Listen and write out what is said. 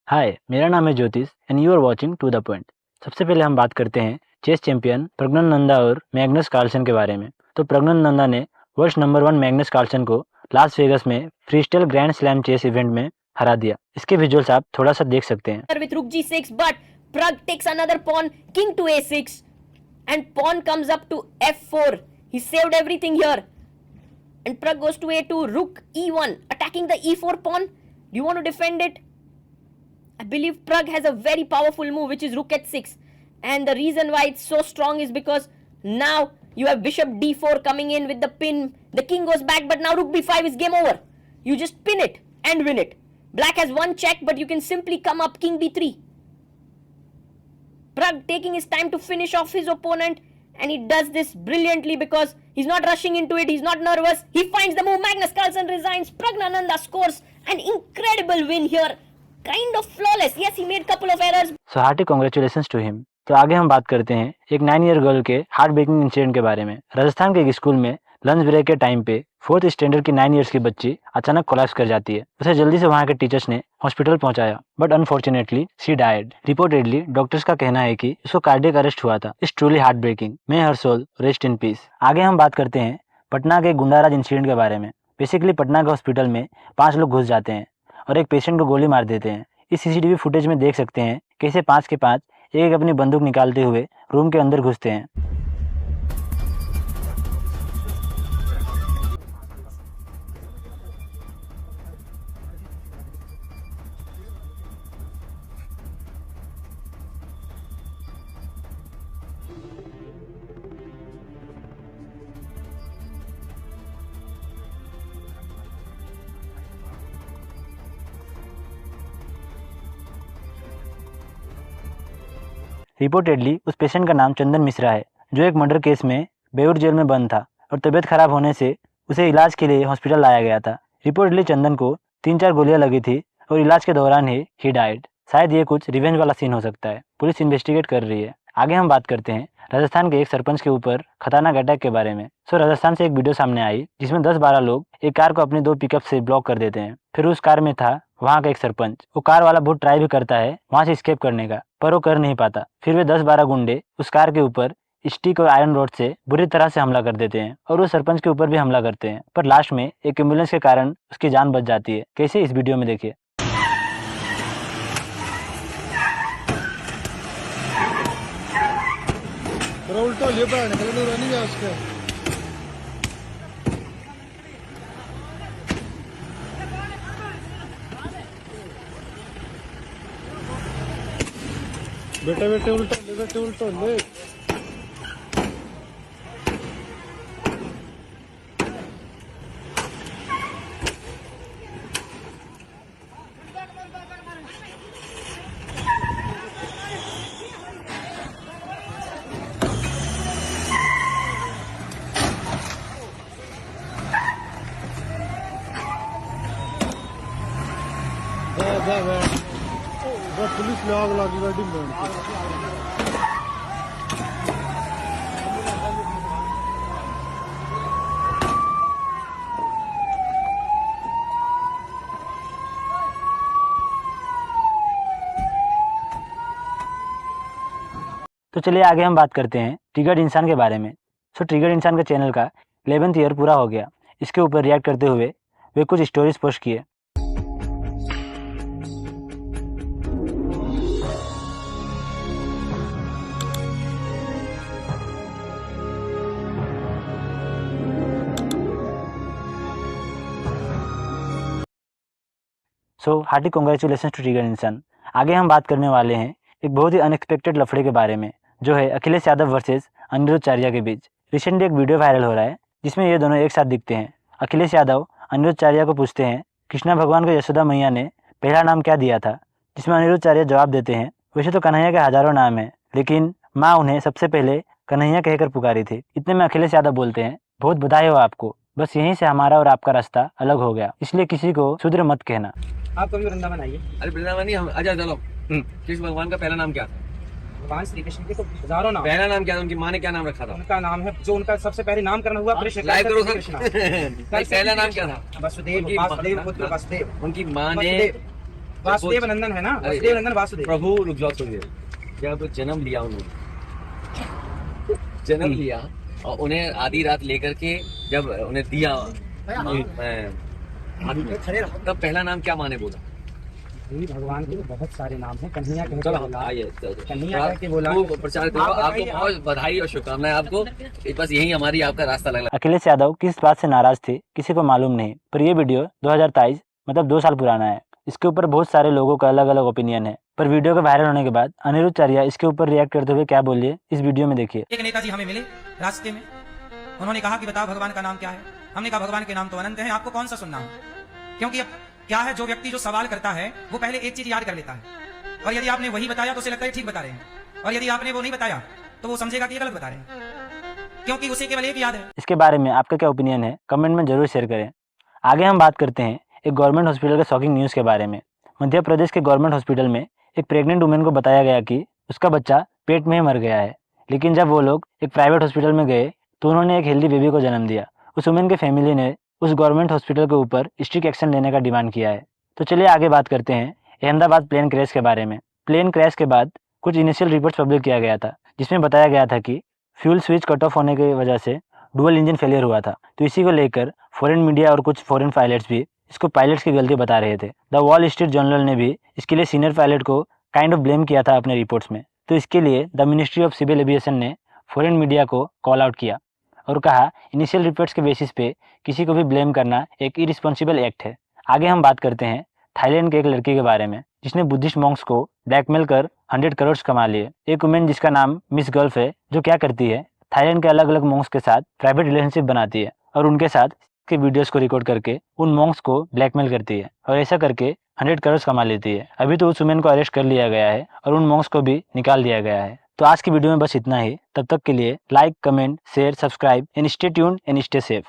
हाय, मेरा नाम है Jyotish and you are watching to the point. सबसे पहले हम बात करते हैं चेस चैंपियन प्रज्ञानंदा और मैग्नस कार्लसन के बारे में। तो प्रज्ञानंदा ने वर्ल्ड नंबर 1 मैग्नस कार्लसन को लास वेगस में freestyle grand slam chess event में हरा दिया। इसके विजुअल्स आप थोड़ा सा देख सकते हैं। with rook g6, but Prag takes another pawn, king to a6, and pawn comes up to f4. He saved everything here, and Prag goes to a2, rook e1, attacking the e4 pawn. Do you want to defend it? I believe Prag has a very powerful move, which is rook h6, and the reason why it's so strong is because now you have bishop d4 coming in with the pin. The king goes back, but now rook b5 is game over. You just pin it and win it. Black has one check, but you can simply come up king b3. Prag taking his time to finish off his opponent, and he does this brilliantly because he's not rushing into it, he's not nervous. He finds the move, Magnus Carlsen resigns, Praggnanandhaa scores an incredible win here. Kind of flawless. Yes, he made couple of errors. So hearty congratulations to him. तो आगे हम बात करते हैं एक 9 year girl के heart breaking incident के बारे में। राजस्थान के एक स्कूल में लंच ब्रेक के टाइम पे 4th स्टैंडर्ड की 9 ईयर्स की बच्ची अचानक कोलैप्स कर जाती है। उसे जल्दी से वहाँ के टीचर्स ने हॉस्पिटल पहुंचाया, but unfortunately she died. Reportedly doctors का कहना है कि उसको कार्डियक अरेस्ट हुआ था। It's truly heart breaking. May her soul rest in peace. आगे हम बात करते हैं पटना के गुंडाराज इंसिडेंट के बारे में। बेसिकली पटना के हॉस्पिटल में 5 लोग घुस जाते हैं और एक पेशेंट को गोली मार देते हैं। इस सीसीटीवी फुटेज में देख सकते हैं कैसे 5 के 5 एक अपनी बंदूक निकालते हुए रूम के अंदर घुसते हैं। रिपोर्टेडली उस पेशेंट का नाम चंदन मिश्रा है, जो एक मर्डर केस में बेऊर जेल में बंद था और तबीयत खराब होने से उसे इलाज के लिए हॉस्पिटल लाया गया था। रिपोर्टेडली चंदन को 3-4 गोलियां लगी थी और इलाज के दौरान ही डाइड। शायद ये कुछ रिवेंज वाला सीन हो सकता है। पुलिस इन्वेस्टिगेट कर रही है। आगे हम बात करते हैं राजस्थान के एक सरपंच के ऊपर खतरनाक अटैक के बारे में। राजस्थान से एक वीडियो सामने आई जिसमें 10-12 लोग एक कार को अपनी 2 पिकअप से ब्लॉक कर देते हैं। फिर उस कार में था वहाँ का एक सरपंच। वो कार वाला बहुत ट्राई भी करता है वहाँ से एस्केप करने का, पर वो कर नहीं पाता। फिर वे 10-12 गुंडे उस कार के ऊपर स्टिक और आयरन रोड से बुरी तरह से हमला कर देते हैं और वो सरपंच के ऊपर भी हमला करते हैं, पर लास्ट में एक एम्बुलेंस के कारण उसकी जान बच जाती है। कैसे, इस वीडियो में देखिए। उल्टा ले पड़ा निकल नहीं गया उसका। बेटे बेटे उल्टा ले, बेटे उल्टा ले। पुलिस में आग लगी गाड़ी में। तो चलिए आगे हम बात करते हैं ट्रिगर्ड इंसान के बारे में। ट्रिगर्ड इंसान के चैनल का 11th ईयर पूरा हो गया। इसके ऊपर रिएक्ट करते हुए वे कुछ स्टोरीज पोस्ट किए। हार्टी कांग्रेचुलेशंस टू ट्रिगर्ड इंसान। आगे हम बात करने वाले हैं एक बहुत ही अनएक्सपेक्टेड लफड़े के बारे में, जो है अखिलेश यादव वर्सेस अनिरुद्ध चारिया के बीच। रिसेंटली एक वीडियो वायरल हो रहा है जिसमें ये दोनों एक साथ दिखते हैं। अखिलेश यादव अनिरुद्ध चारिया को पूछते हैं कृष्णा भगवान को यशोदा मैया ने पहला नाम क्या दिया था, जिसमें अनिरुद्ध चारिया जवाब देते हैं वैसे तो कन्हैया के हजारों नाम हैं, लेकिन माँ उन्हें सबसे पहले कन्हैया कहकर पुकारी थी। इतने में अखिलेश यादव बोलते हैं बहुत बधाई हो आपको, बस यहीं से हमारा और आपका रास्ता अलग हो गया, इसलिए किसी को शूद्र मत कहना। आप कभी वृंदावन आइए। अरे वृंदावन ही हम अच्छा चलो। कृष्ण भगवान का पहला नाम क्या था? भगवान श्री कृष्ण के तो हजारों नाम। पहला नाम क्या था? उनकी माँ ने क्या नाम रखा था? उनका नाम है जो उनका सबसे पहले नामकरण हुआ कृष्ण। पहला नाम क्या था? वसुदेव, वासुदेव पुत्र वसुदेव। उनकी माँ ने वासुदेव नंदन है ना, अरे, वासुदेव नंदन वासुदेव। प्रभु रुक जाओ सुनिए, जब जन्म लिया उन्होंने, जन्म लिया और उन्हें आधी रात लेकर के जब उन्हें दिया तब पहला नाम क्या माने बोला? भगवान के बहुत सारे नाम हैं, कन्हैया कह के चलो बोला, आइए कन्हैया कह के बोला। खूब प्रचार करो, आप आपको बताइए, बहुत बधाई और शुभकामनाएं आपको। बस यही हमारी आपका रास्ता लग रहा अखिलेश यादव किस बात से नाराज थे किसी को मालूम नहीं, पर यह वीडियो 2023 मतलब 2 साल पुराना है। इसके ऊपर बहुत सारे लोगों का अलग अलग ओपिनियन है, पर वीडियो के वायरल होने के बाद अनिरुद्ध चारिया इसके ऊपर रिएक्ट करते हुए क्या बोलिए इस वीडियो में देखिए। एक नेताजी हमें मिले रास्ते में, उन्होंने कहा कि बताओ भगवान का नाम क्या है। हमने कहा भगवान के नाम तो अनंत है, आपको कौन सा सुनना है? क्योंकि अब क्या है, जो व्यक्ति जो सवाल करता है वो पहले एक चीज याद कर लेता है, और यदि आपने वही बताया तो उसे लगता है ठीक बता रहे हैं, और यदि आपने वो नहीं बताया तो वो समझेगा कि ये गलत बता रहे हैं, क्योंकि उसे केवल एक याद है। इसके बारे में आपका क्या ओपिनियन है कमेंट में जरूर शेयर करें। आगे हम बात करते हैं एक गवर्नमेंट हॉस्पिटल के शॉकिंग न्यूज़ के बारे में। मध्य प्रदेश के गवर्नमेंट हॉस्पिटल में एक प्रेग्नेंट वुमेन को बताया गया कि उसका बच्चा पेट में ही मर गया है, लेकिन जब वो लोग एक प्राइवेट हॉस्पिटल में गए तो उन्होंने एक हेल्दी बेबी को जन्म दिया। उस वुमेन के फैमिली ने उस गवर्नमेंट हॉस्पिटल के ऊपर स्ट्रिक्ट एक्शन लेने का डिमांड किया है। तो चलिए आगे बात करते हैं अहमदाबाद प्लेन क्रैश के बारे में। प्लेन क्रैश के बाद कुछ इनिशियल रिपोर्ट्स पब्लिक किया गया था, जिसमें बताया गया था कि फ्यूल स्विच कट ऑफ होने की वजह से डुअल इंजन फेलियर हुआ था। तो इसी को लेकर फॉरेन मीडिया और कुछ फॉरेन पायलट्स भी इसको पायलट्स की गलती बता रहे थे। द वॉल स्ट्रीट जर्नल ने भी इसके लिए सीनियर पायलट को काइंड ऑफ ब्लेम किया था अपने रिपोर्ट्स में। तो इसके लिए the ministry of civil aviation ने फॉरेन मीडिया को कॉल आउट किया और कहा इनिशियल रिपोर्ट्स के बेसिस पे किसी को भी ब्लेम करना एक इरिस्पॉन्सिबल एक्ट है। आगे हम बात करते हैं थाईलैंड के एक लड़की के बारे में जिसने बुद्धिस्ट मॉन्क्स को ब्लैकमेल कर 100 करोड़ कमा लिए। एक वुमेन जिसका नाम मिस गल्फ है, जो क्या करती है, थाईलैंड के अलग अलग मॉन्क्स के साथ प्राइवेट रिलेशनशिप बनाती है और उनके साथ के वीडियोस को रिकॉर्ड करके उन मॉन्क्स को ब्लैकमेल करती है और ऐसा करके 100 करोड़ कमा लेती है। अभी तो उस वुमेन को अरेस्ट कर लिया गया है और उन मॉन्क्स को भी निकाल दिया गया है। तो आज की वीडियो में बस इतना ही। तब तक के लिए like, comment, share, subscribe and stay tuned and stay safe.